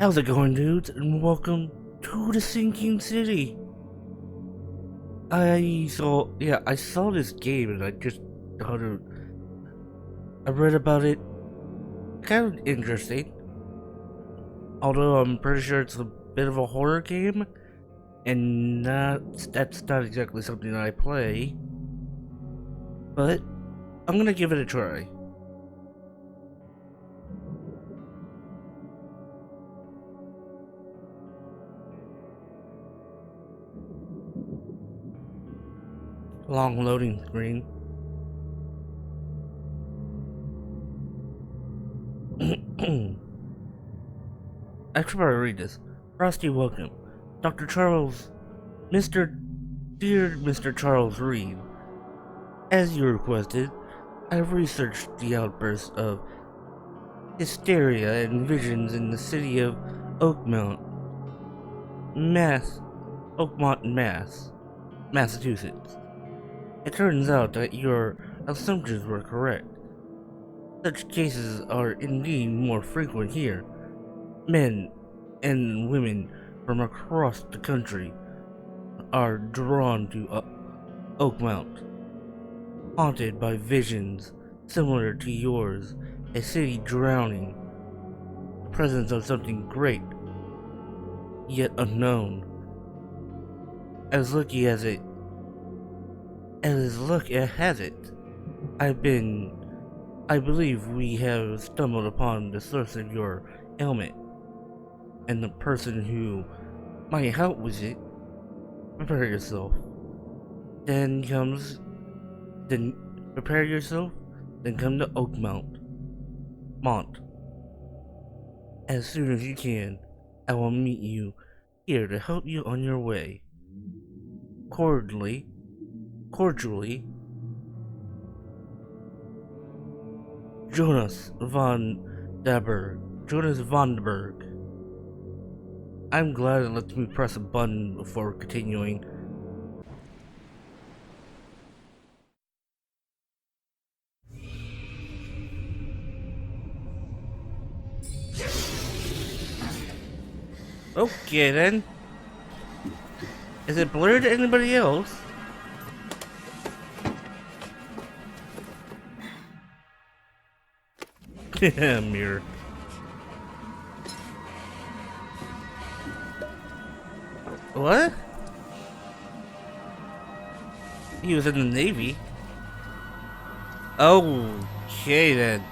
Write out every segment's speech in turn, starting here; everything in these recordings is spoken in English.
How's it going, dudes? And welcome to the Sinking City. I saw this game and I just thought I read about it. Kind of interesting. Although I'm pretty sure it's a bit of a horror game, and that's not exactly something that I play. But I'm gonna give it a try. Long loading screen. I should probably read this. Frosty, welcome. Dr. Charles, Dear Mr. Charles Reed, as you requested, I researched the outburst of hysteria and visions in the city of Oakmont, Mass, Massachusetts. It turns out that your assumptions were correct. Such cases are indeed more frequent here. Men and women from across the country are drawn to Oakmont, haunted by visions similar to yours, a city drowning, the presence of something great, yet unknown. As lucky as luck has it, I believe we have stumbled upon the source of your ailment, and the person who might help with it. Prepare yourself. Then comes, then prepare yourself, then come to Mont. As soon as you can, I will meet you here to help you on your way. Cordially, Jonas Vonderberg. I'm glad it lets me press a button before continuing. Okay then. Is it blurred to anybody else? Mirror. What? He was in the Navy. Okay then.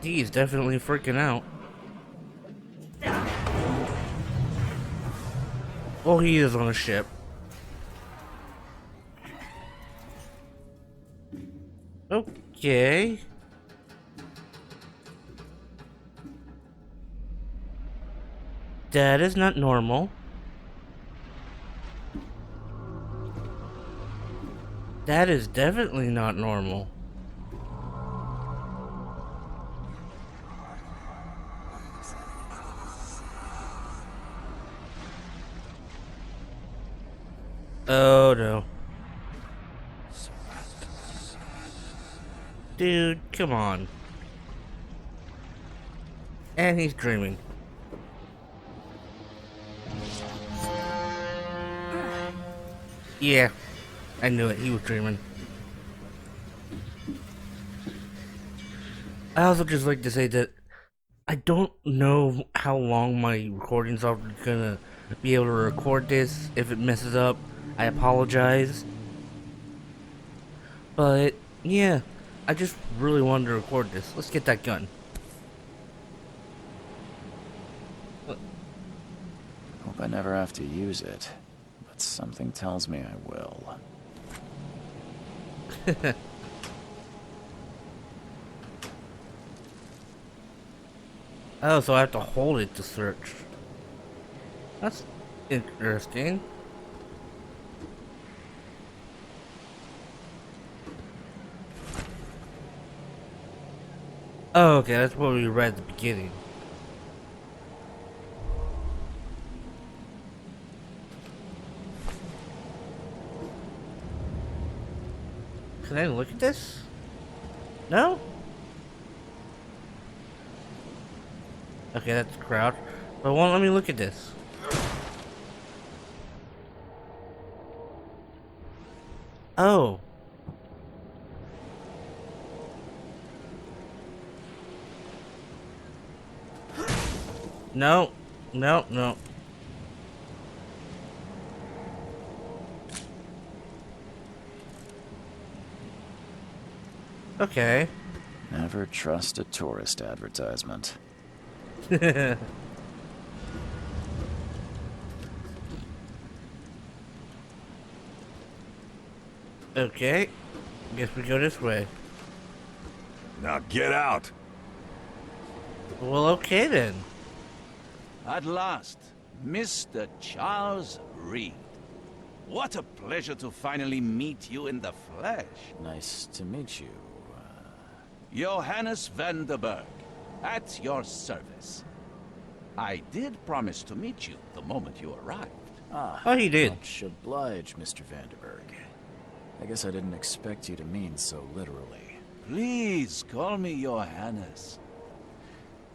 He's definitely freaking out. Well, he is on a ship. Okay. That is not normal. That is definitely not normal. Oh no. Dude, come on. And he's dreaming. Yeah, I knew it. He was dreaming. I also just like to say that I don't know how long my recording software is gonna be able to record this. If it messes up, I apologize. But yeah, I just really wanted to record this. Let's get that gun. Hope I never have to use it, but something tells me I will. Oh, so I have to hold it to search. That's interesting. Oh, okay, that's what we read at the beginning. Can I look at this? No? Okay, that's the crowd. But it won't let me look at this. Oh. No. No, no. Okay. Never trust a tourist advertisement. Okay. Guess we go this way. Now get out! Well, okay then. At last, Mr. Charles Reed. What a pleasure to finally meet you in the flesh. Nice to meet you. Johannes Vanderberg, at your service. I did promise to meet you the moment you arrived. Oh, he did. Much obliged, Mr. Vanderberg. I guess I didn't expect you to mean so literally. Please call me Johannes.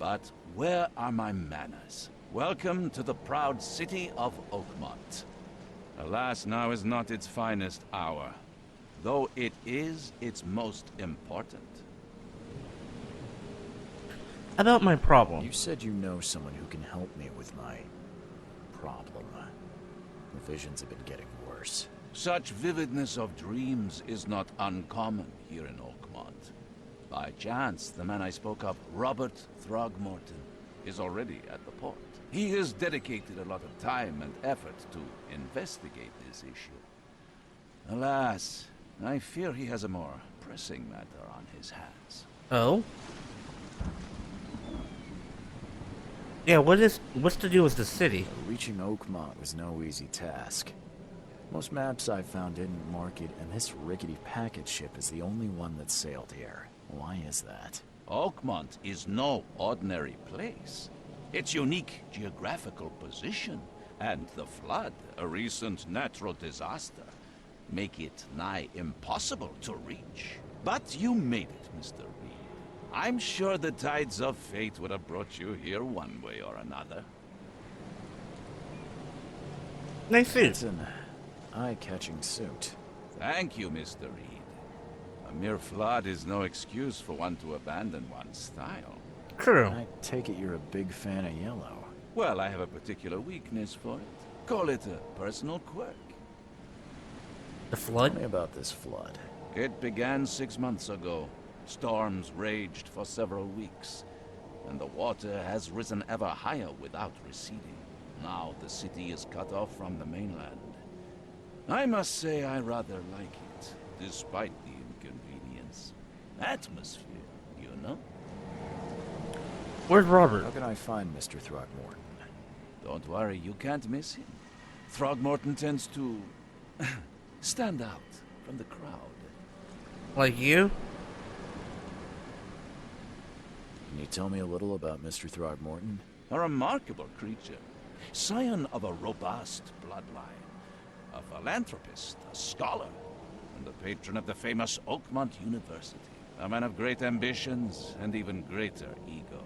But where are my manners? Welcome to the proud city of Oakmont. Alas, now is not its finest hour, though it is its most important. About my problem. You said you know someone who can help me with my problem. The visions have been getting worse. Such vividness of dreams is not uncommon here in Oakmont. By chance, the man I spoke of, Robert Throgmorton, is already at the port. He has dedicated a lot of time and effort to investigate this issue. Alas, I fear he has a more pressing matter on his hands. Oh? Yeah, what's the deal with the city? Reaching Oakmont was no easy task. Most maps I found didn't mark it, and this rickety packet ship is the only one that sailed here. Why is that? Oakmont is no ordinary place. Its unique geographical position and the flood, a recent natural disaster, make it nigh impossible to reach. But you made it, Mr. Reed. I'm sure the tides of fate would have brought you here one way or another. Nice suit. It's an eye-catching suit. Thank you, Mr. Reed. A mere flood is no excuse for one to abandon one's style. True. I take it you're a big fan of yellow. Well, I have a particular weakness for it. Call it a personal quirk. The Tell flood? me about this flood. It began 6 months ago. Storms raged for several weeks, and the water has risen ever higher without receding. Now the city is cut off from the mainland. I must say I rather like it, despite the inconvenience. Atmosphere, you know? Where's Robert? How can I find Mr. Throgmorton? Don't worry, you can't miss him. Throgmorton tends to stand out from the crowd. Like you? Can you tell me a little about Mr. Throgmorton? A remarkable creature, scion of a robust bloodline, a philanthropist, a scholar, and the patron of the famous Oakmont University. A man of great ambitions and even greater ego.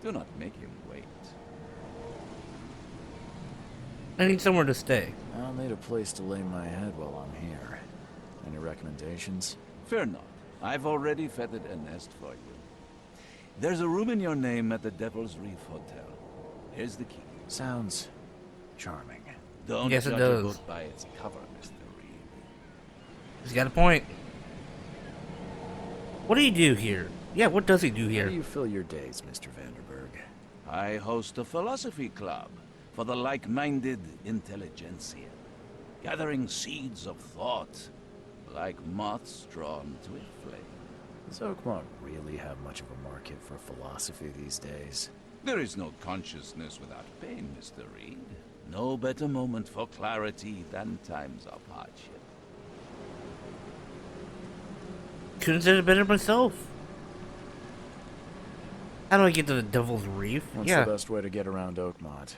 Do not make him wait. I need somewhere to stay. I'll need a place to lay my head while I'm here. Any recommendations? Fear not. I've already feathered a nest for you. There's a room in your name at the Devil's Reef Hotel. Here's the key. Sounds charming. Don't Yes, it judge a does. book by its cover, Mr. Reed. He's got a point. What do you do here? Yeah, what does he do How here? do you fill your days, Mr. Vanderberg? I host a philosophy club for the like-minded intelligentsia, gathering seeds of thought like moths drawn to a flame. Does Oakmont really have much of a market for philosophy these days? There is no consciousness without pain, Mr. Reed. No better moment for clarity than times of hardship. Couldn't say it better myself. How do I get to the Devil's Reef? What's Yeah. the best way to get around Oakmont?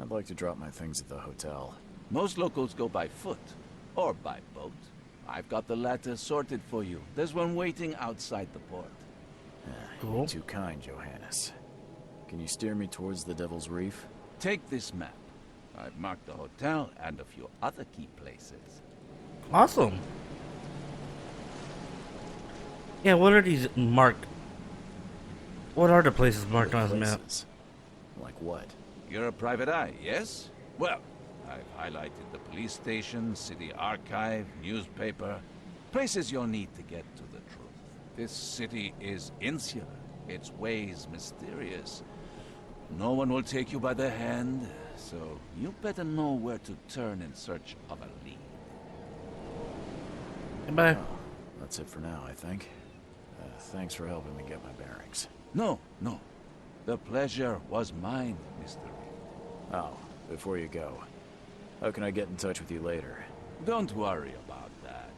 I'd like to drop my things at the hotel. Most locals go by foot or by boat. I've got the latter sorted for you. There's one waiting outside the port. Cool. You're too kind, Johannes. Can you steer me towards the Devil's Reef? Take this map. I've marked the hotel and a few other key places. Awesome. Yeah, what are these marked? What are the places marked on the map? Places? Like what? You're a private eye, yes? Well, I've highlighted the police station, city archive, newspaper. Places you'll need to get to the truth. This city is insular, its ways mysterious. No one will take you by the hand, so you better know where to turn in search of a lead. Goodbye. Oh, that's it for now, I think. Thanks for helping me get my bearings. No. The pleasure was mine, Mr. Reed. Oh, before you go, how can I get in touch with you later? Don't worry about that.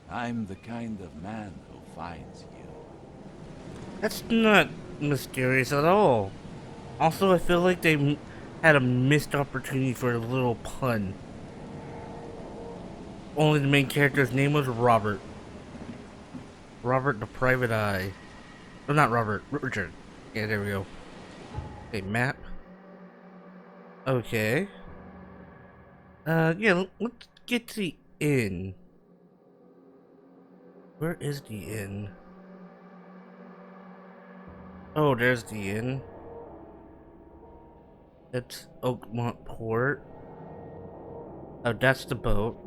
I'm the kind of man who finds you. That's not mysterious at all. Also, I feel like they had a missed opportunity for a little pun. Only the main character's name was Robert. Robert the Private Eye. Oh, not Robert. Richard. Yeah, there we go. Okay, map. Okay. Yeah, let's get to the inn. Where is the inn? Oh, there's the inn. That's Oakmont Port. Oh, that's the boat.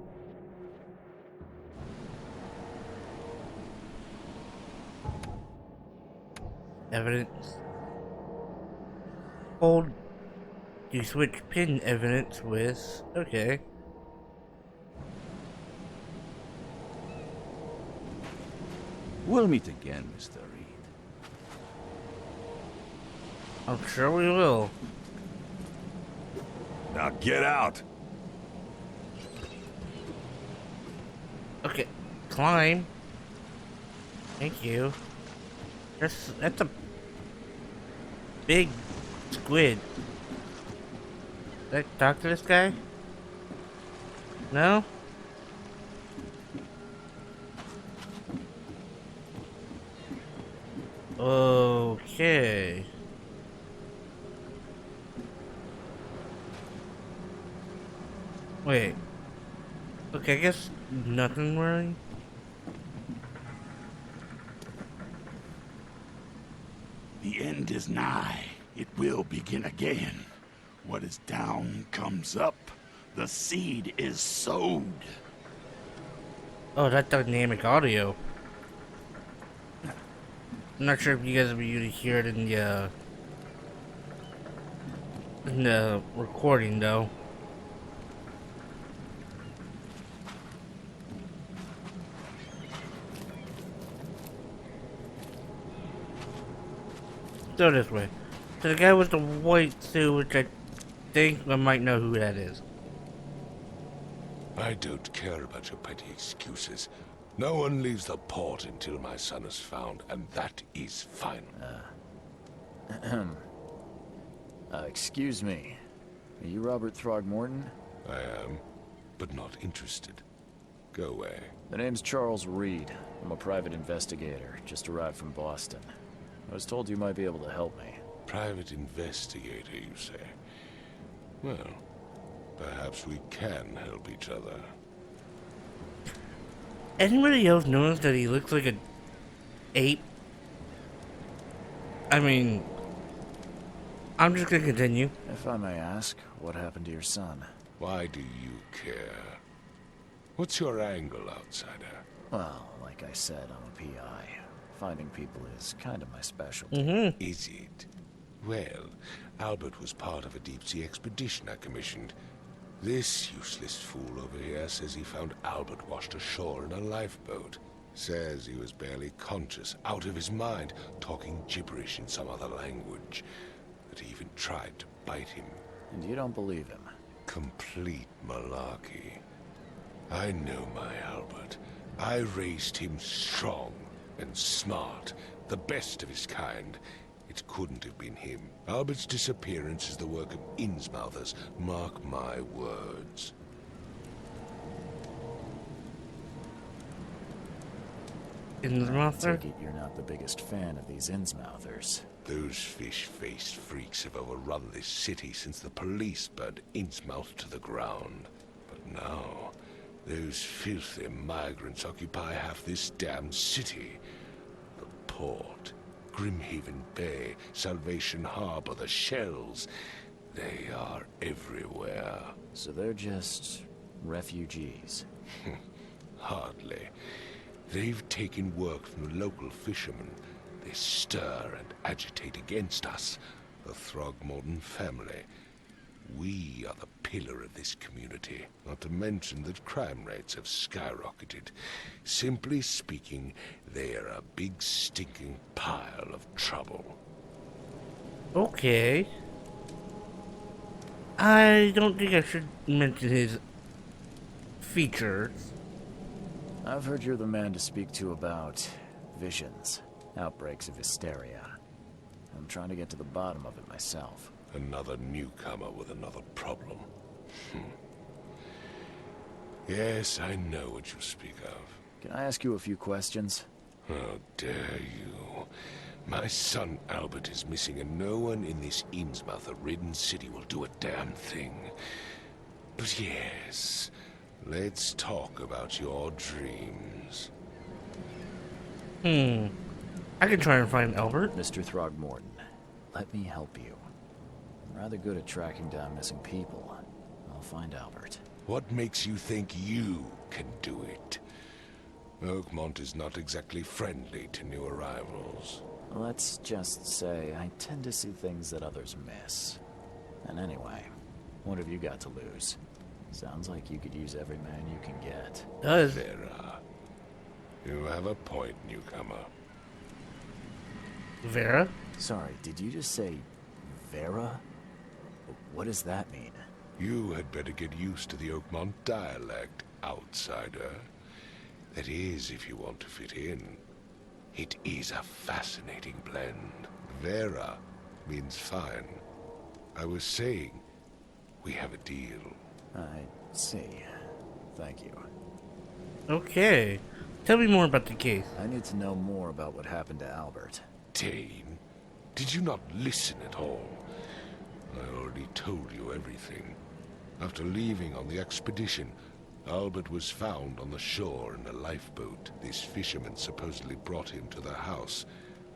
Evidence. Hold. You switch pin evidence with. Okay. We'll meet again, Mr. Reed. I'm sure we will. Now get out! Okay. Climb. Thank you. That's a big squid. Did I talk to this guy? No? Okay. Wait. Okay, I guess nothing really. The end is nigh. It will begin again. What is down comes up. The seed is sowed. Oh, that dynamic audio. I'm not sure if you guys will be able to hear it in the recording though. Go this way. So the guy with the white suit, which I think I might know who that is. I don't care about your petty excuses. No one leaves the port until my son is found, and that is final. Excuse me. Are you Robert Throgmorton? I am, but not interested. Go away. The name's Charles Reed. I'm a private investigator, just arrived from Boston. I was told you might be able to help me. Private investigator, you say? Well, perhaps we can help each other. Anybody else notice that he looks like an ape? I mean, I'm just gonna continue. If I may ask, what happened to your son? Why do you care? What's your angle, outsider? Well, like I said, I'm a PI. Finding people is kind of my specialty. Is it? Well, Albert was part of a deep-sea expedition I commissioned. This useless fool over here says he found Albert washed ashore in a lifeboat. Says he was barely conscious, out of his mind, talking gibberish in some other language. That he even tried to bite him. And you don't believe him? Complete malarkey. I know my Albert. I raised him strong and smart, the best of his kind. It couldn't have been him. Albert's disappearance is the work of Innsmouthers. Mark my words. Innsmouther? Take it you're not the biggest fan of these Innsmouthers. Those fish-faced freaks have overrun this city since the police burned Innsmouth to the ground. But now, those filthy migrants occupy half this damn city. The port, Grimhaven Bay, Salvation Harbor, the shells. They are everywhere. So they're just refugees. Hardly. They've taken work from the local fishermen. They stir and agitate against us, the Throgmorton family. We are the pillar of this community, not to mention that crime rates have skyrocketed. Simply speaking, they are a big stinking pile of trouble. Okay. I don't think I should mention his features. I've heard you're the man to speak to about visions, outbreaks of hysteria. I'm trying to get to the bottom of it myself. Another newcomer with another problem. Yes, I know what you speak of. Can I ask you a few questions? How dare you? My son Albert is missing, and no one in this Innsmouth-ridden city will do a damn thing. But yes, let's talk about your dreams. I can try and find Albert. Mr. Throgmorton, let me help you. I'm rather good at tracking down missing people. I'll find Albert. What makes you think you can do it? Oakmont is not exactly friendly to new arrivals. Let's just say I tend to see things that others miss. And anyway, what have you got to lose? Sounds like you could use every man you can get. Does. Vera, you have a point, newcomer. Vera? Sorry, did you just say Vera? What does that mean? You had better get used to the Oakmont dialect, outsider. That is, if you want to fit in. It is a fascinating blend. Vera means fine. I was saying, we have a deal. I see. Thank you. Okay. Tell me more about the case. I need to know more about what happened to Albert. Dane, did you not listen at all? I already told you everything. After leaving on the expedition, Albert was found on the shore in a lifeboat. This fisherman supposedly brought him to the house,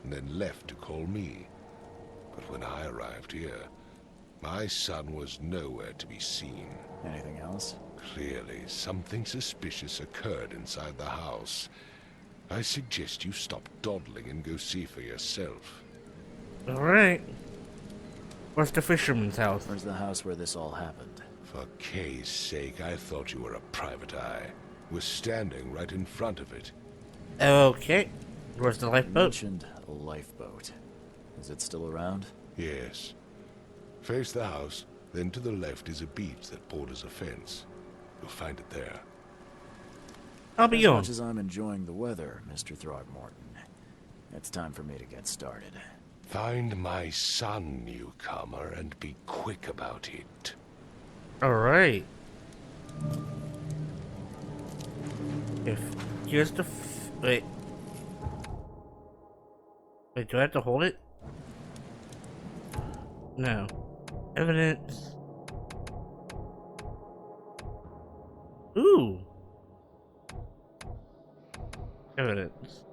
and then left to call me. But when I arrived here, my son was nowhere to be seen. Anything else? Clearly, something suspicious occurred inside the house. I suggest you stop dawdling and go see for yourself. Alright. Where's the fisherman's house? Where's the house where this all happened? For Kay's sake, I thought you were a private eye. We're standing right in front of it. Okay. Where's the You lifeboat? mentioned a lifeboat. Is it still around? Yes. Face the house, then to the left is a beach that borders a fence. You'll find it there. I'll be As on. much as I'm enjoying the weather, Mr. Throgmorton, it's time for me to get started. Find my son, newcomer, and be quick about it. Alright. If here's the wait. Wait, do I have to hold it? No. Evidence. Ooh. Evidence.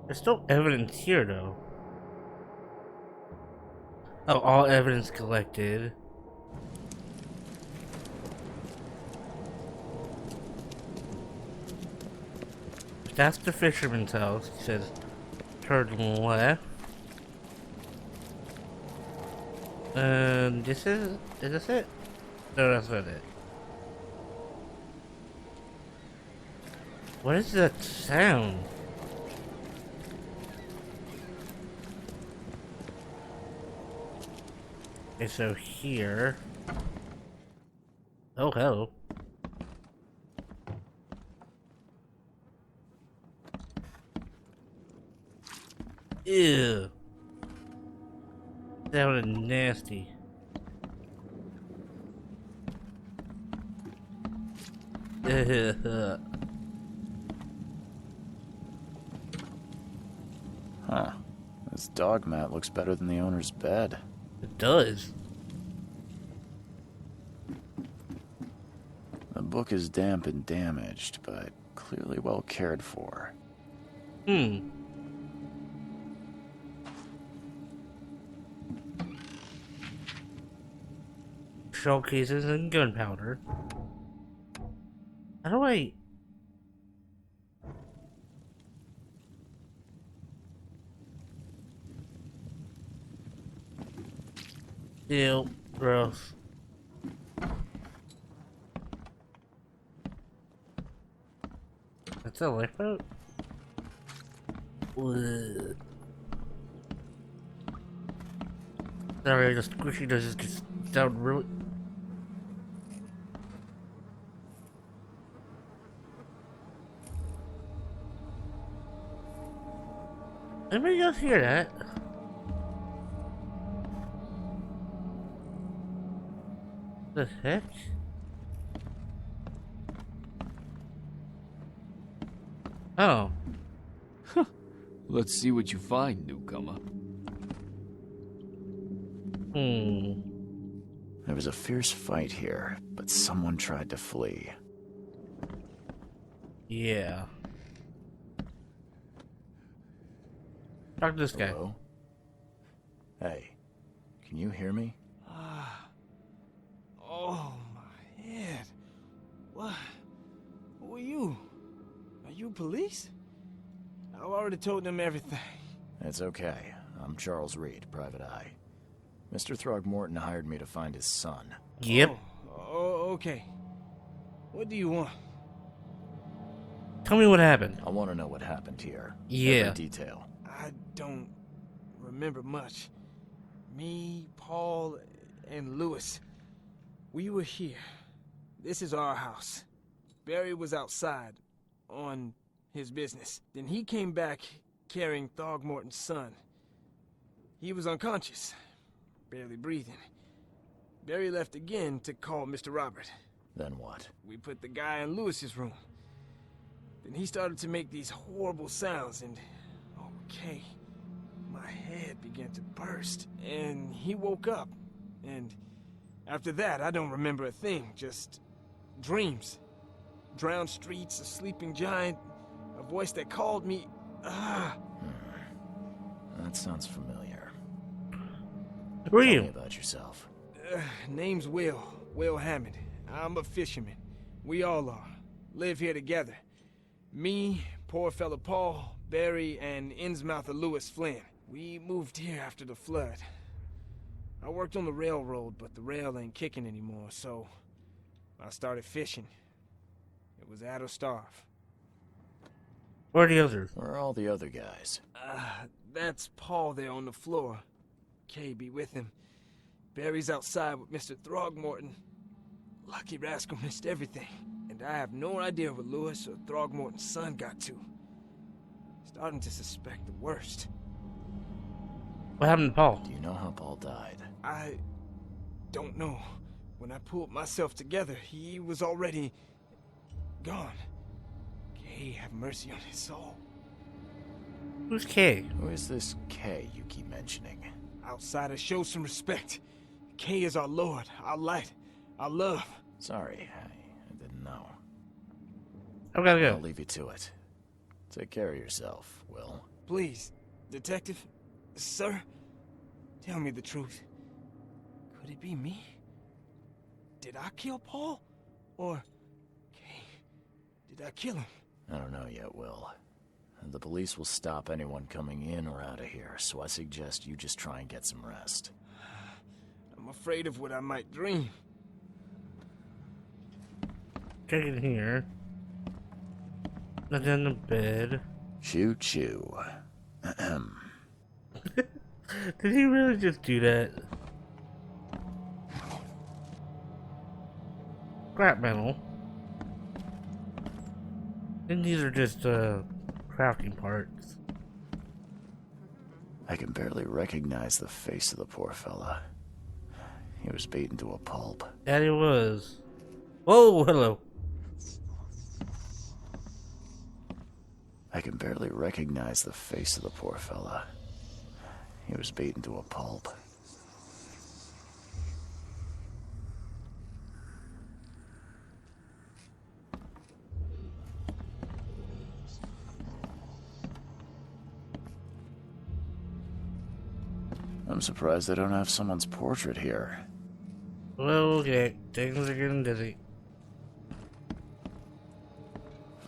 There's still evidence here, though. Oh, all evidence collected. That's the fisherman's house. It says turn left. Is this it? No, that's not it. What is that sound? Okay, so here. Oh, hello. Ew. Sounded nasty. Huh. This dog mat looks better than the owner's bed. It does. The book is damp and damaged, but clearly well cared for. Shell cases and gunpowder. How do I... Ew, gross. That's a lifeboat? Ugh. Sorry, the squishy does just sound really... Anybody else hear that? The heck? Oh. Let's see what you find, newcomer. There was a fierce fight here, but someone tried to flee. Yeah. Talk to this guy. Hello? Hey, can you hear me? Oh, my head. What? Who are you? Are you police? I've already told them everything. It's okay. I'm Charles Reed, Private Eye. Mr. Throgmorton hired me to find his son. Yep. Oh, okay. What do you want? Tell me what happened. I want to know what happened here. Yeah. Every detail. I don't remember much. Me, Paul, and Lewis. We were here. This is our house. Barry was outside on his business. Then he came back carrying Throgmorton's son. He was unconscious, barely breathing. Barry left again to call Mr. Robert. Then what? We put the guy in Lewis's room. Then he started to make these horrible sounds and... okay, my head began to burst. And he woke up. And after that, I don't remember a thing. Just dreams. Drowned streets, a sleeping giant, a voice that called me. That sounds familiar. Who are Tell you? me about yourself. Name's Will Hammond. I'm a fisherman. We all are. Live here together. Me, poor fella Paul, Barry, and Innsmouther Lewis Flynn. We moved here after the flood. I worked on the railroad, but the rail ain't kicking anymore, so I started fishing. It was at or starve. Where are the others? Where are all the other guys? That's Paul there on the floor. Kay be with him. Barry's outside with Mr. Throgmorton. Lucky rascal missed everything. And I have no idea what Lewis or Throgmorton's son got to. Starting to suspect the worst. What happened to Paul? Do you know how Paul died? I don't know. When I pulled myself together, he was already gone. Kay have mercy on his soul. Who's Kay? Who is this K you keep mentioning? Outsiders, show some respect. Kay is our lord, our light, our love. Sorry, I didn't know. I've gotta I'll go. leave you to it. Take care of yourself, Will. Please, detective, sir, tell me the truth. Could it be me? Did I kill Paul? Or, Kay, did I kill him? I don't know yet, Will. The police will stop anyone coming in or out of here, so I suggest you just try and get some rest. I'm afraid of what I might dream. Check it here. Nothing in the bed. Choo choo. Ahem. Did he really just do that? Scrap metal. And these are just crafting parts. I can barely recognize the face of the poor fella. He was beaten to a pulp. That he was. Whoa, hello. I can barely recognize the face of the poor fella. He was beaten to a pulp. I'm surprised they don't have someone's portrait here. Well, okay, things are getting dizzy.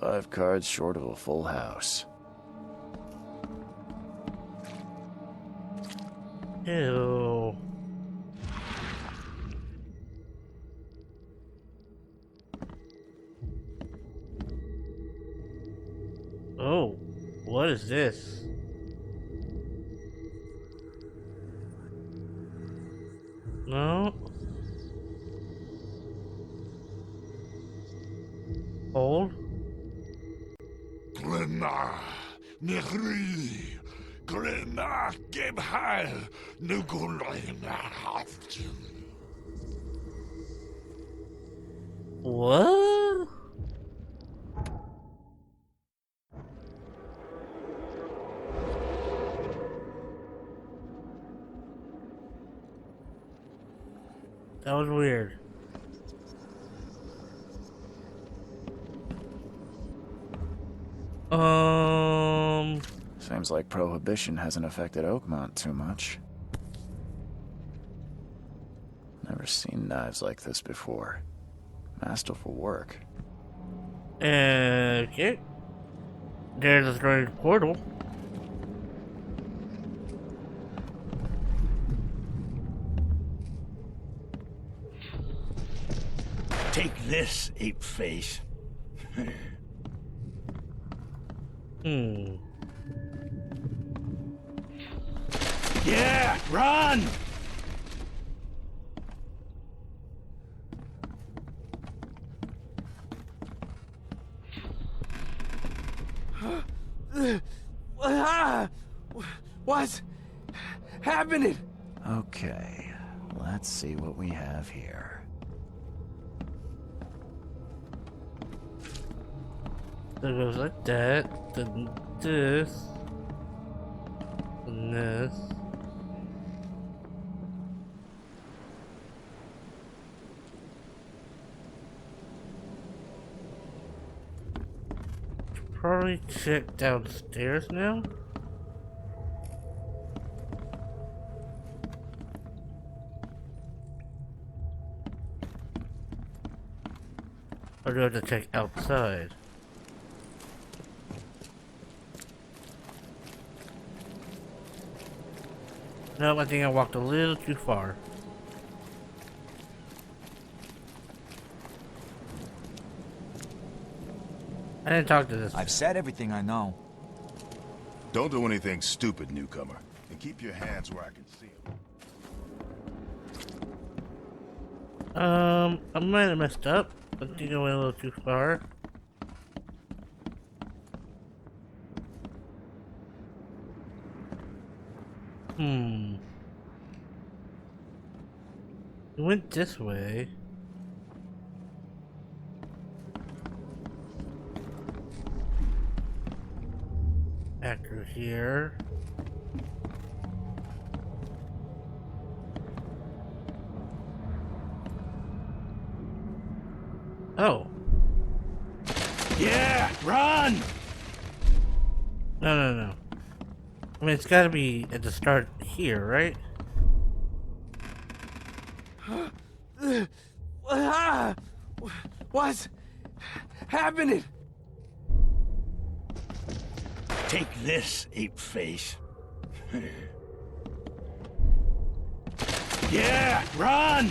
5 cards short of a full house. Ew. Oh, what is this? No. Hold. Glenna, Nehri, Glenna, Gebheil, Nugulena, What? That was weird. Seems like Prohibition hasn't affected Oakmont too much. Never seen knives like this before. Masterful work. Okay. There's a strange portal. Take this, ape face. Yeah, run! What's happening? Okay, let's see what we have here. So it goes like that, then this, and this. Probably check downstairs now. Or do I have to check outside? No, I think I walked a little too far. I didn't talk to this. I've said everything I know. Don't do anything stupid, newcomer. And keep your hands where I can see them. I might have messed up. I think I went a little too far. We went this way. Back through here. Oh. Yeah, run! No. I mean, it's gotta be at the start here, right? What's happening? Take this, ape face. Yeah, run!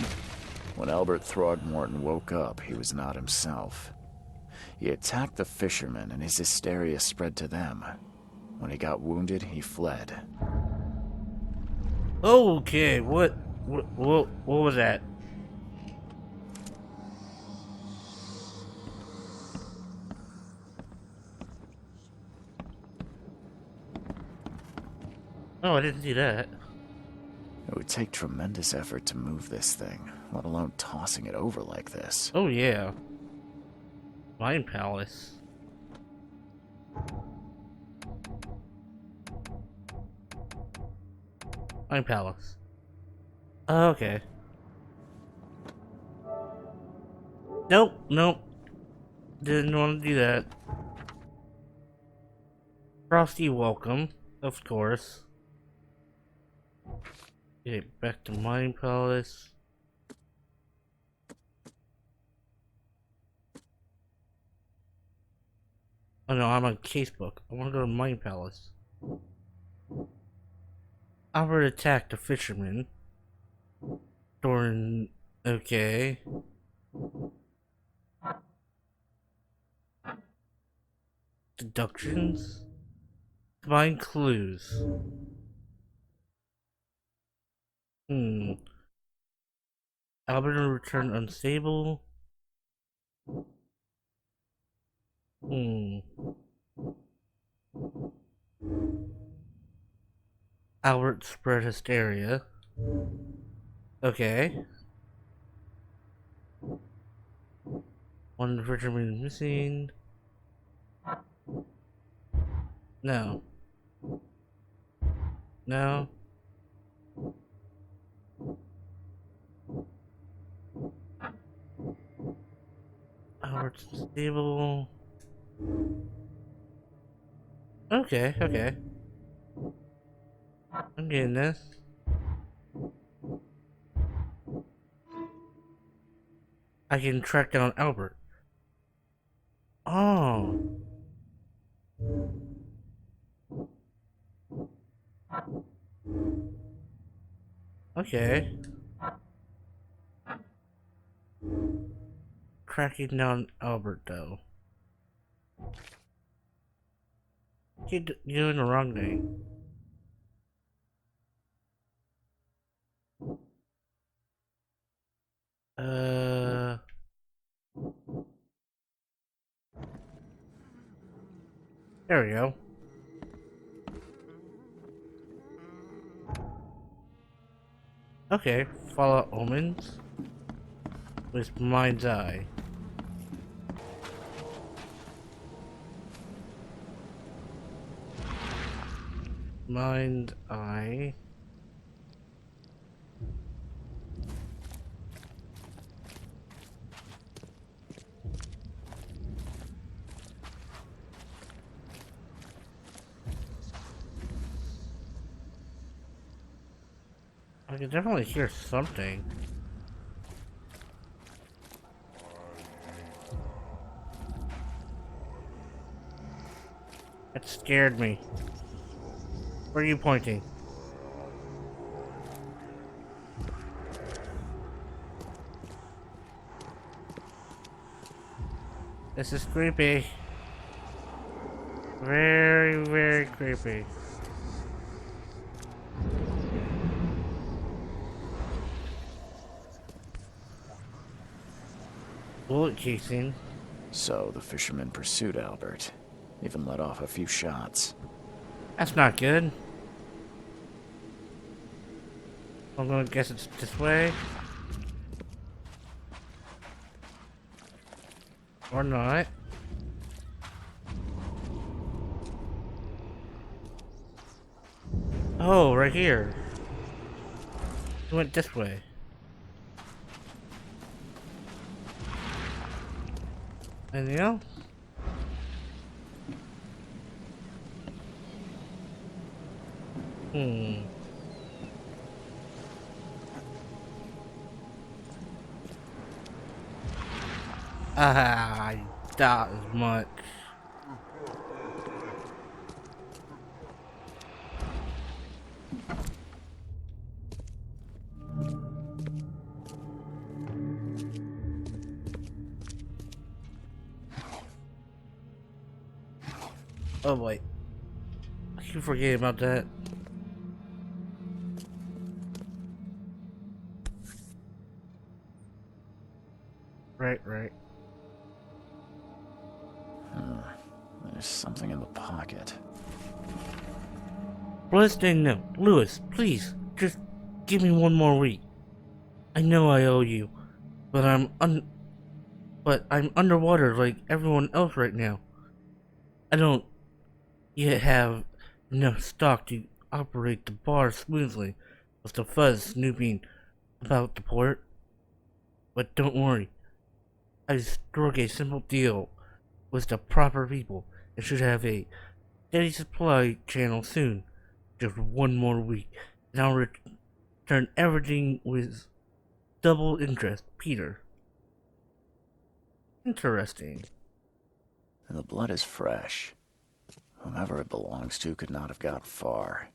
When Albert Throgmorton woke up, he was not himself. He attacked the fishermen, and his hysteria spread to them. When he got wounded, he fled. Okay, what was that? Oh, I didn't see that. It would take tremendous effort to move this thing, let alone tossing it over like this. Oh, yeah. Mind Palace. Mind Palace. Okay. Nope, nope. Didn't want to do that. Frosty, welcome. Of course. Okay, back to Mind Palace. Oh no, I'm on Casebook. I want to go to Mind Palace. Albert attacked a fisherman. During... Okay. Deductions? Find clues. Albert returned unstable. Albert spread hysteria. Okay. One fisherman missing. No. No. Albert's unstable. Okay, okay. I'm getting this. I can track down Albert. Oh. Okay. Tracking down Albert, though. You're doing the wrong thing. There we go. Okay, follow omens with Mind's Eye. Mind's Eye. I can definitely hear something. That scared me. Where are you pointing? This is creepy. Very, very creepy. Bullet casing. So the fisherman pursued Albert, even let off a few shots. That's not good. I'm gonna guess it's this way. Or not. Oh, right here. He went this way. Anything else? I doubt as much. Oh wait. I keep forgetting about that. Right. There's something in the pocket. Blessing, no. Lewis, please, just give me one more week. I know I owe you, but I'm underwater like everyone else right now. I don't yet have enough stock to operate the bar smoothly with the fuzz snooping about the port. But don't worry, I struck a simple deal with the proper people and should have a steady supply channel soon. Just one more week, and I'll return everything with double interest, Peter. Interesting. And the blood is fresh. Whomever it belongs to could not have got far.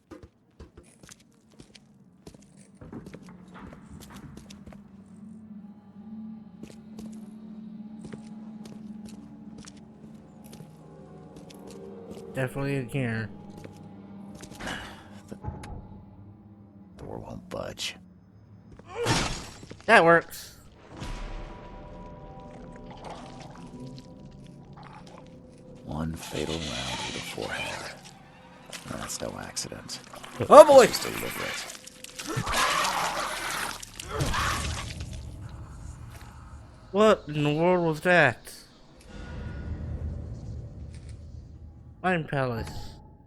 Definitely in here. The door won't budge. That works. One fatal round to the forehead. That's no accident. Oh boy! It's deliberate. What in the world was that? Wine Palace.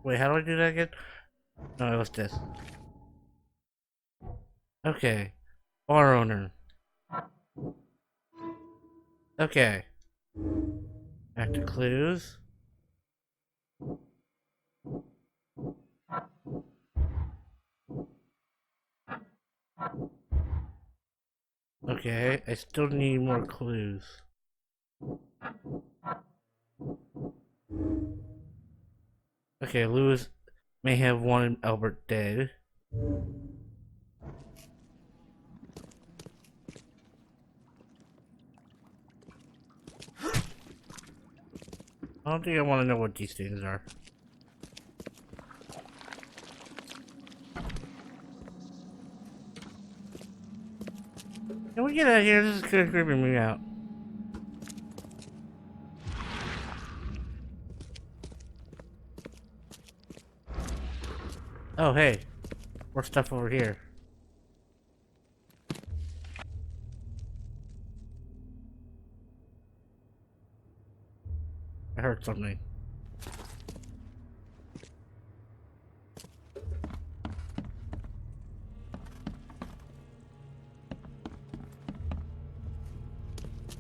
Wait, how do I do that again? No, what's this? Okay. Bar owner. Okay. Back to clues. Okay, I still need more clues. Okay, Lewis may have wanted Albert dead. I don't think I want to know what these things are. Can we get out of here? This is kind of creeping me out. Oh, hey. More stuff over here. I heard something.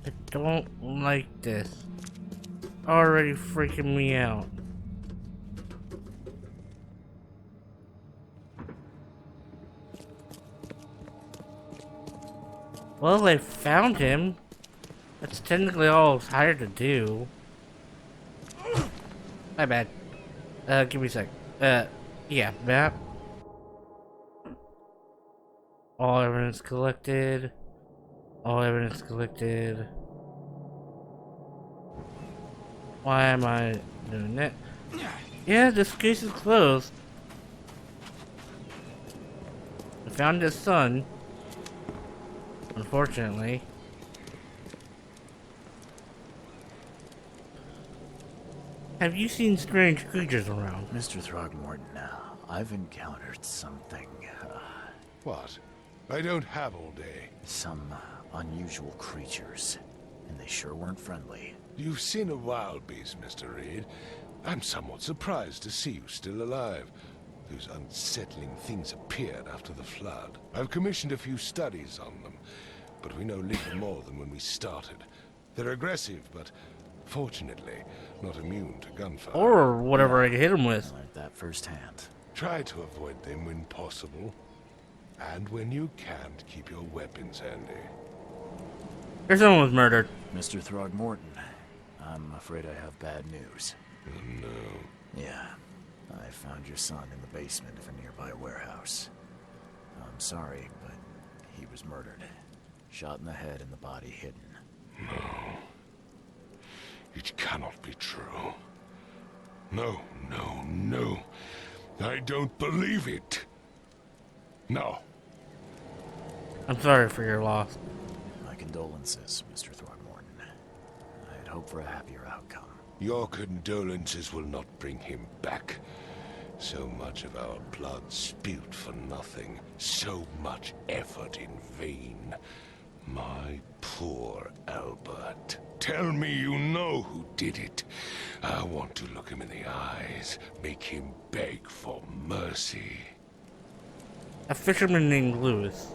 I don't like this. Already freaking me out. Well, I found him. That's technically all I was hired to do. My bad. Give me a sec. Yeah, map. All evidence collected. All evidence collected. Why am I doing that? Yeah, this case is closed. I found his son. Unfortunately. Have you seen strange creatures around? Mr. Throgmorton, I've encountered something. What? I don't have all day. Some unusual creatures. And they sure weren't friendly. You've seen a wild beast, Mr. Reed. I'm somewhat surprised to see you still alive. Those unsettling things appeared after the flood. I've commissioned a few studies on them, but we know little more than when we started. They're aggressive, but fortunately not immune to gunfire. Or whatever I hit him with. Learned that firsthand. Try to avoid them when possible. And when you can't, keep your weapons handy. There's someone was murdered. Mr. Throgmorton, I'm afraid I have bad news. Oh, no. Yeah, I found your son in the basement of a nearby warehouse. I'm sorry, but he was murdered. Shot in the head and the body hidden. No. It cannot be true. No, no, no. I don't believe it. No. I'm sorry for your loss. My condolences, Mr. Throgmorton. I had hoped for a happier outcome. Your condolences will not bring him back. So much of our blood spilt for nothing. So much effort in vain. My poor Albert. Tell me you know who did it. I want to look him in the eyes, make him beg for mercy. A fisherman named Lewis.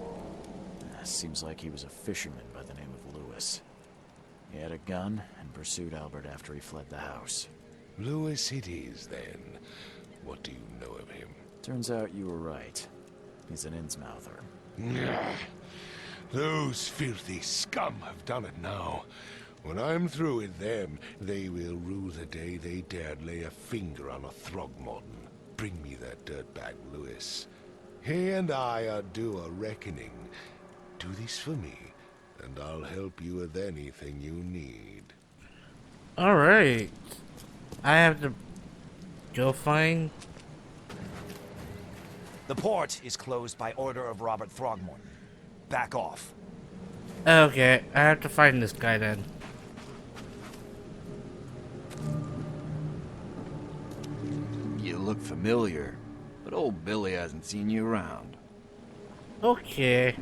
Seems like he was a fisherman by the name of Lewis. He had a gun and pursued Albert after he fled the house. Lewis it is, then. What do you know of him? Turns out you were right. He's an Innsmouther. Those filthy scum have done it now. When I'm through with them, they will rue the day they dared lay a finger on a Throgmorton. Bring me that dirtbag, Lewis. He and I are due a reckoning. Do this for me, and I'll help you with anything you need. Alright. I have to go find... The port is closed by order of Robert Throgmorton. Back off. Okay, I have to find this guy then. You look familiar, but old Billy hasn't seen you around. Okay.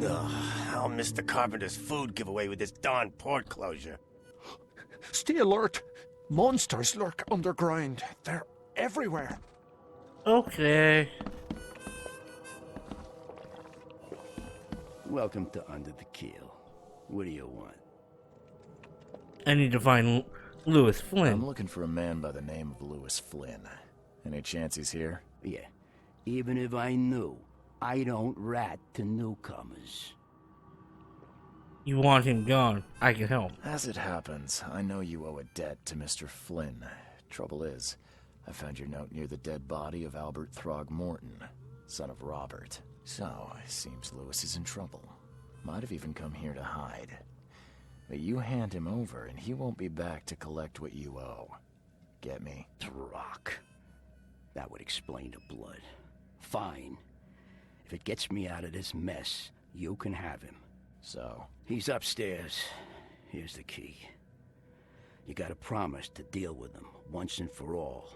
Ugh, I'll miss the carpenter's food giveaway with this darn port closure. Stay alert. Monsters lurk underground. They're everywhere. Okay. Welcome to Under the Keel. What do you want? I need to find Lewis Flynn. I'm looking for a man by the name of Lewis Flynn. Any chance he's here? Yeah, even if I knew, I don't rat to newcomers. You want him gone. I can help. As it happens, I know you owe a debt to Mr. Flynn. Trouble is, I found your note near the dead body of Albert Throgmorton, son of Robert. So, it seems Lewis is in trouble. Might have even come here to hide. But you hand him over, and he won't be back to collect what you owe. Get me? Throck. That would explain the blood. Fine. If it gets me out of this mess, you can have him. So? He's upstairs. Here's the key. You gotta promise to deal with him, once and for all.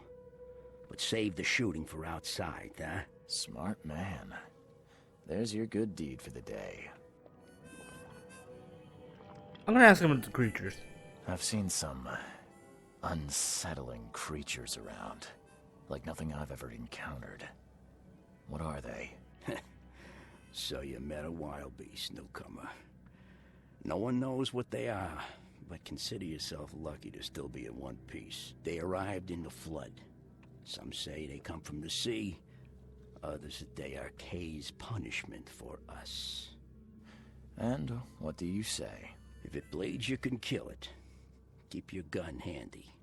But save the shooting for outside, huh? Smart man. There's your good deed for the day. I'm gonna ask him about the creatures. I've seen some unsettling creatures around. Like nothing I've ever encountered. What are they? So you met a wild beast, newcomer. No one knows what they are, but consider yourself lucky to still be in one piece. They arrived in the flood. Some say they come from the sea. Others that they are Kay's punishment for us. And what do you say? If it bleeds, you can kill it. Keep your gun handy.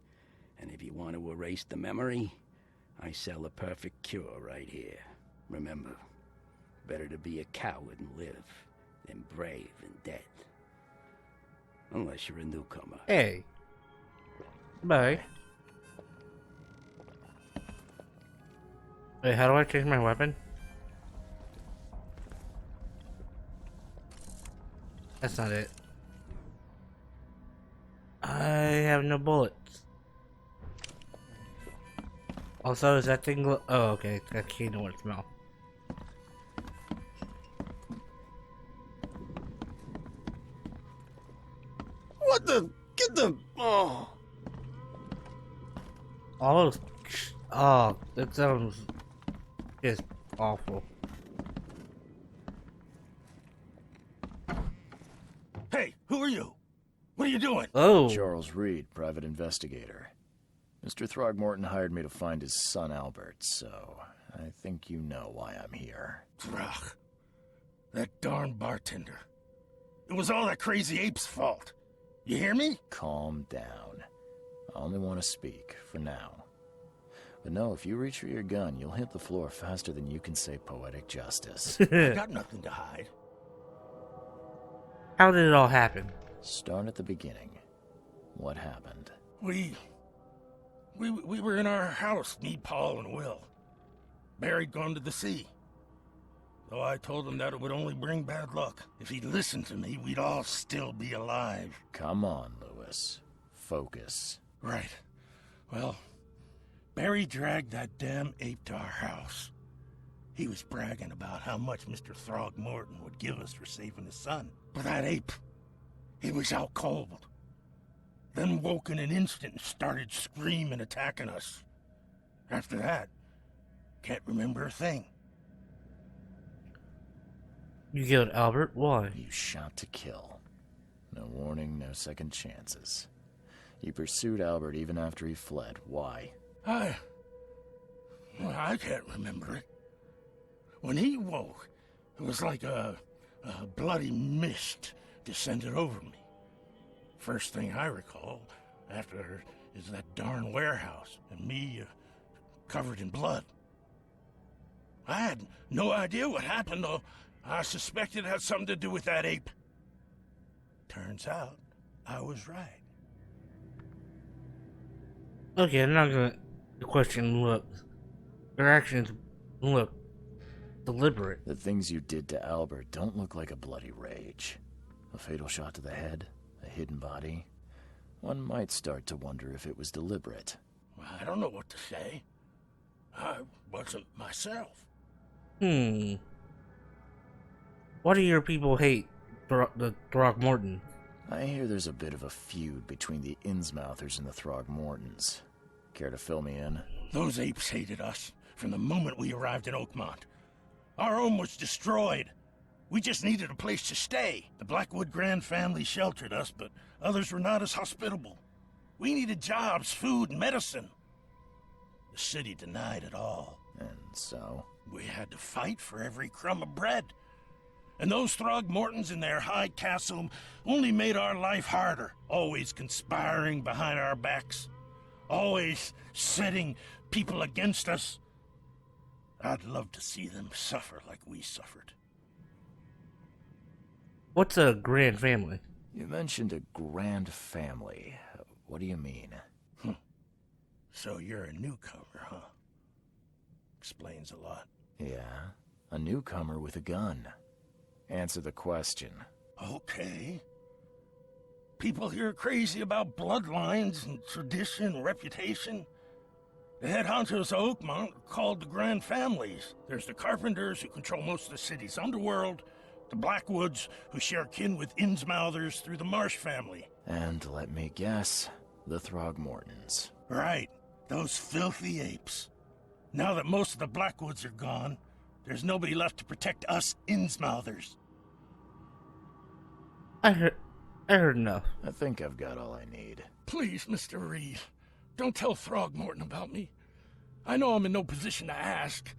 And if you want to erase the memory, I sell a perfect cure right here. Remember, better to be a coward and live than brave and dead. Unless you're a newcomer. Hey. Bye. Wait, how do I change my weapon? That's not it. I have no bullets. Also, is that thing oh, okay. It's got key in its mouth. What the? Get the... Oh. All those... Oh, that sounds just awful. Hey, who are you? What are you doing? Oh. Charles Reed, private investigator. Mr. Throgmorton hired me to find his son Albert, so I think you know why I'm here. Throg. That darn bartender. It was all that crazy ape's fault. You hear me? Calm down. I only want to speak, for now. But no, if you reach for your gun, you'll hit the floor faster than you can say poetic justice. I got nothing to hide. How did it all happen? Start at the beginning. What happened? We were in our house, me, Paul, and Will. Barry'd gone to the sea. Though I told him that it would only bring bad luck. If he'd listened to me, we'd all still be alive. Come on, Lewis. focus. Right. Well, Barry dragged that damn ape to our house. He was bragging about how much Mr. Throgmorton would give us for saving his son. But that ape, he was out cold. Then woke in an instant and started screaming, attacking us. After that, can't remember a thing. You killed Albert? Why? You shot to kill. No warning, no second chances. You pursued Albert even after he fled. Why? I can't remember it. When he woke, it was like a bloody mist descended over me. First thing I recall after is that darn warehouse and me covered in blood. I had no idea what happened, though. I suspected it had something to do with that ape. Turns out, I was right. Okay, I'm not gonna question looks. Your actions look deliberate. The things you did to Albert don't look like a bloody rage. A fatal shot to the head, a hidden body. One might start to wonder if it was deliberate. I don't know what to say. I wasn't myself. Why do your people hate the Throgmorton? I hear there's a bit of a feud between the Innsmouthers and the Throgmortons. Care to fill me in? Those apes hated us from the moment we arrived in Oakmont. Our home was destroyed. We just needed a place to stay. The Blackwood Grand family sheltered us, but others were not as hospitable. We needed jobs, food, and medicine. The city denied it all. And so? We had to fight for every crumb of bread. And those Throgmortons in their high castle only made our life harder, always conspiring behind our backs, always setting people against us. I'd love to see them suffer like we suffered. What's a grand family? You mentioned a grand family. What do you mean? So you're a newcomer, huh? Explains a lot. Yeah, a newcomer with a gun. Answer the question. Okay. People here are crazy about bloodlines and tradition and reputation. The head honchos of Oakmont are called the Grand Families. There's the Carpenters, who control most of the city's underworld, the Blackwoods, who share kin with Innsmouthers through the Marsh family. And let me guess, the Throgmortons. Right, those filthy apes. Now that most of the Blackwoods are gone, there's nobody left to protect us Innsmouthers. I heard enough. I think I've got all I need. Please, Mr. Reed, don't tell Throgmorton about me. I know I'm in no position to ask.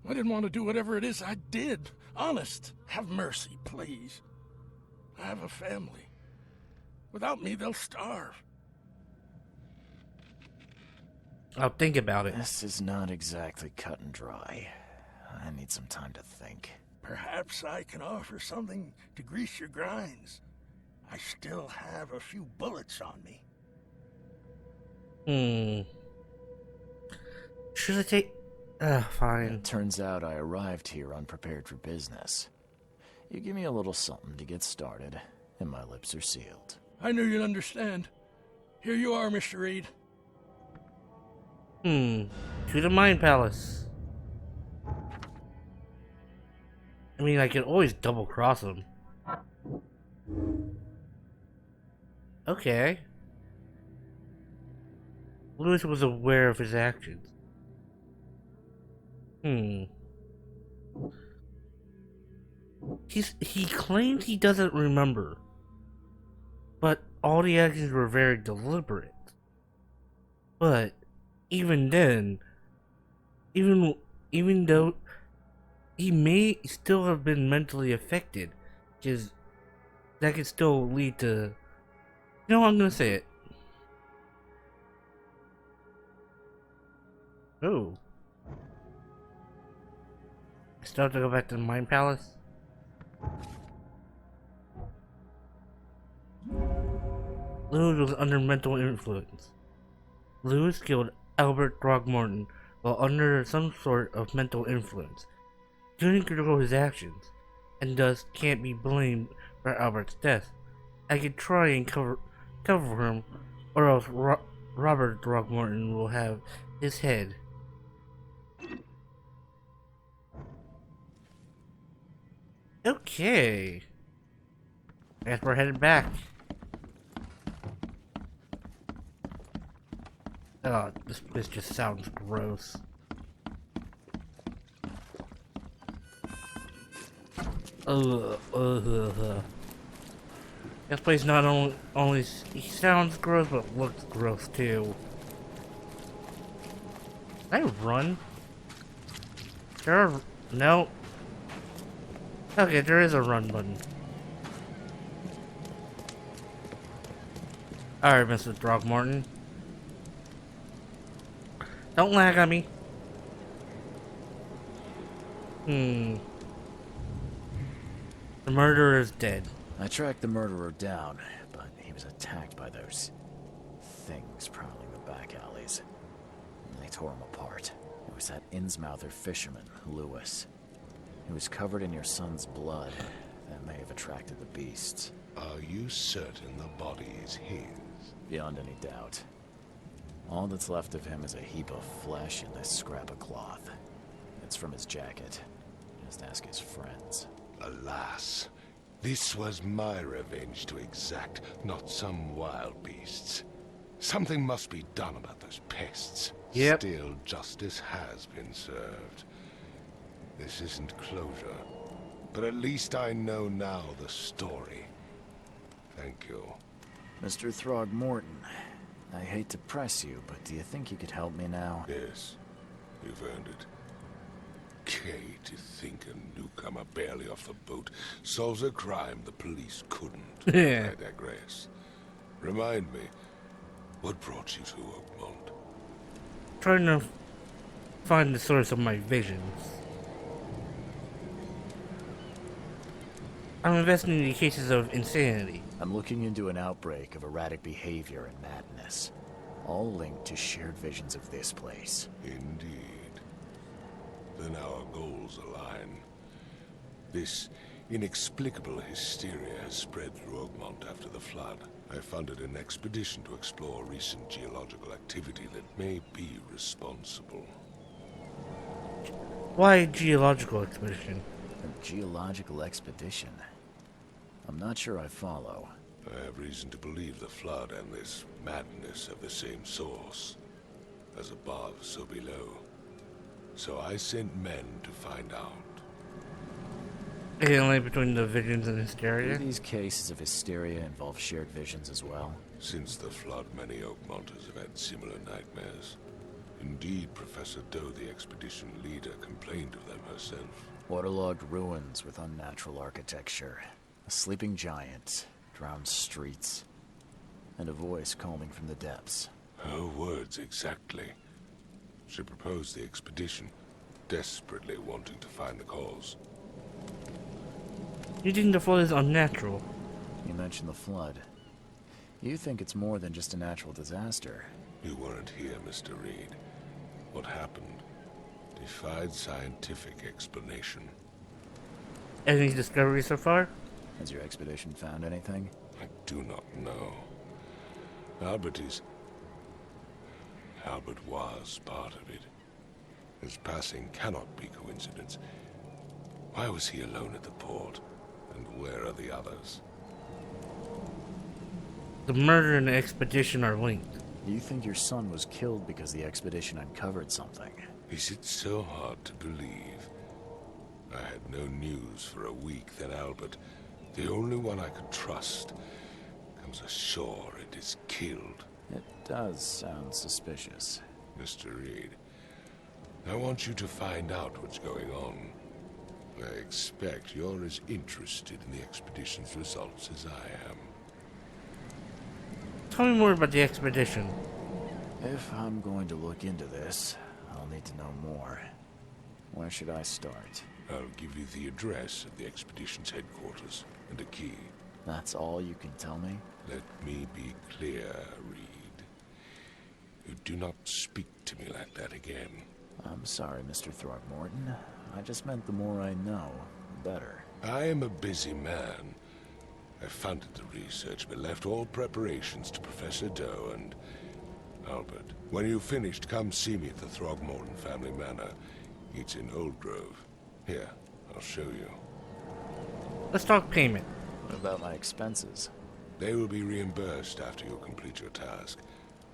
I didn't want to do whatever it is I did. Honest, have mercy, please. I have a family. Without me, they'll starve. I'll think about it. This is not exactly cut and dry. I need some time to think. Perhaps I can offer something to grease your grinds. I still have a few bullets on me. Should I take... fine. It turns out I arrived here unprepared for business. You give me a little something to get started, and my lips are sealed. I knew you'd understand. Here you are, Mr. Reed. To the Mind Palace. I mean, I could always double-cross him. Okay. Lewis was aware of his actions. He claims he doesn't remember. But all the actions were very deliberate. But even then, even though he may still have been mentally affected, because that could still lead to... You know what, I'm gonna say it. Oh. I still have to go back to the Mind Palace? Lewis was under mental influence. Lewis killed Albert Throgmorton while under some sort of mental influence. He couldn't control his actions, and thus can't be blamed for Albert's death. I could try and cover him or else Robert Throckmorton will have his head. Okay. I guess we're headed back. Oh, this place just sounds gross. This place not only sounds gross, but looks gross too. Can I run? Sure. No. Okay, there is a run button. Alright, Mr. Throckmorton. Don't lag on me. The murderer is dead. I tracked the murderer down, but he was attacked by those things prowling the back alleys. And they tore him apart. It was that Innsmouther fisherman, Lewis. He was covered in your son's blood. That may have attracted the beasts. Are you certain the body is his? Beyond any doubt. All that's left of him is a heap of flesh and this scrap of cloth. It's from his jacket. Just ask his friends. Alas, this was my revenge to exact, not some wild beast's. Something must be done about those pests. Yep. Still, justice has been served. This isn't closure, but at least I know now the story. Thank you. Mr. Throgmorton, I hate to press you, but do you think you could help me now? Yes, you've earned it. Okay, to think a newcomer barely off the boat solves a crime the police couldn't. Yeah. I digress. Remind me, what brought you to Oakmont? Trying to find the source of my visions. I'm investigating cases of insanity. I'm looking into an outbreak of erratic behavior and madness, all linked to shared visions of this place. Indeed. Then our goals align. This inexplicable hysteria has spread through Oakmont after the flood. I funded an expedition to explore recent geological activity that may be responsible. Why geological expedition? A geological expedition? I'm not sure I follow. I have reason to believe the flood and this madness have the same source. As above, so below. So I sent men to find out. Any link between the visions and Do hysteria? these cases of hysteria involve shared visions as well? Since the flood, many Oakmonters have had similar nightmares. Indeed, Professor Doe, the expedition leader, complained of them herself. Waterlogged ruins with unnatural architecture. A sleeping giant, drowned streets, and a voice calling from the depths. Her words exactly. She proposed the expedition, desperately wanting to find the cause. You think the flood is unnatural? You mentioned the flood. You think it's more than just a natural disaster. You weren't here, Mr. Reed. What happened defied scientific explanation. Any discoveries so far? Has your expedition found anything? I do not know. Albert was part of it. His passing cannot be coincidence. Why was he alone at the port? And where are the others? The murder and the expedition are linked. Do you think your son was killed because the expedition uncovered something? Is it so hard to believe? I had no news for a week, then Albert, the only one I could trust, comes ashore and is killed. It does sound suspicious. Mr. Reed, I want you to find out what's going on. I expect you're as interested in the expedition's results as I am. Tell me more about the expedition. If I'm going to look into this, I'll need to know more. Where should I start? I'll give you the address of the expedition's headquarters and a key. That's all you can tell me? Let me be clear, Reed. You do not speak to me like that again. I'm sorry, Mr. Throckmorton. I just meant the more I know, the better. I am a busy man. I funded the research, but left all preparations to Professor Doe and Albert. When you've finished, come see me at the Throgmorton family manor. It's in Old Grove. Here, I'll show you. Let's talk payment. What about my expenses? They will be reimbursed after you complete your task.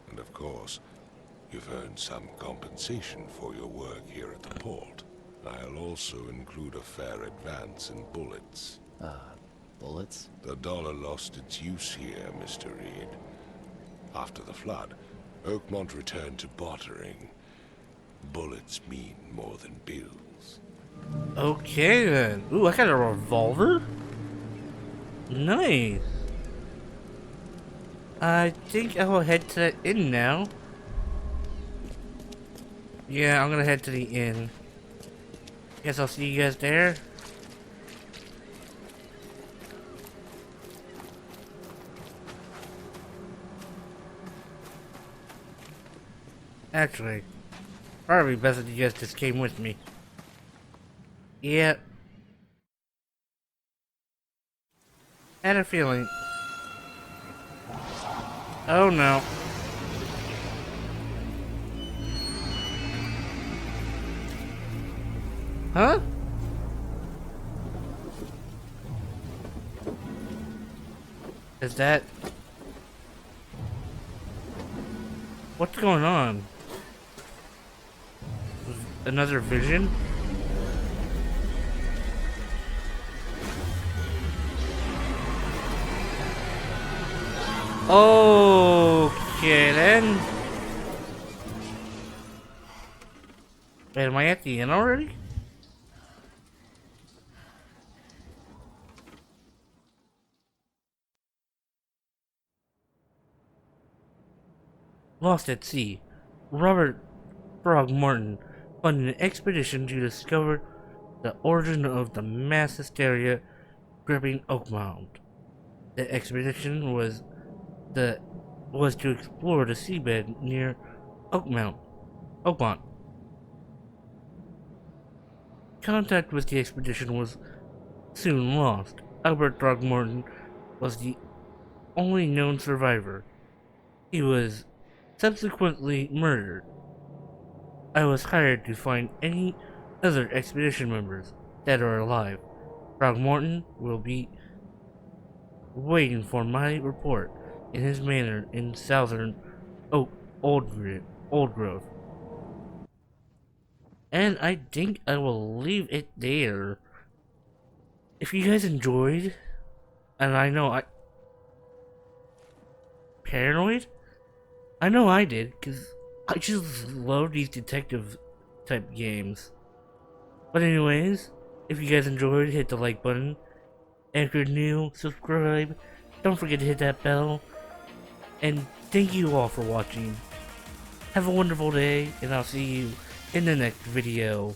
And of course, you've earned some compensation for your work here at the port. I'll also include a fair advance in bullets. Bullets? The dollar lost its use here, Mr. Reed. After the flood, Oakmont returned to bartering. Bullets mean more than bills. Okay then. Ooh, I got a revolver? Nice. I think I will head to that inn now. Yeah, I'm gonna head to the inn. Guess I'll see you guys there. Actually, probably best if you guys just came with me. Yeah. Had a feeling. Oh no. Huh? Is that... What's going on? Another vision? Okay then. Wait, am I at the inn already? Lost at sea, Robert Throgmorton funded an expedition to discover the origin of the mass hysteria gripping Oakmont. The expedition was to explore the seabed near Oakmont. Contact with the expedition was soon lost. Albert Throgmorton was the only known survivor. He was subsequently murdered. I was hired to find any other expedition members that are alive. Throgmorton will be waiting for my report in his manor in southern Old Grove. And I think I will leave it there. If you guys enjoyed, and I know Paranoid? I know I did, because I just love these detective type games. But anyways, if you guys enjoyed, hit the like button. And if you're new, subscribe. Don't forget to hit that bell. And thank you all for watching. Have a wonderful day, and I'll see you in the next video.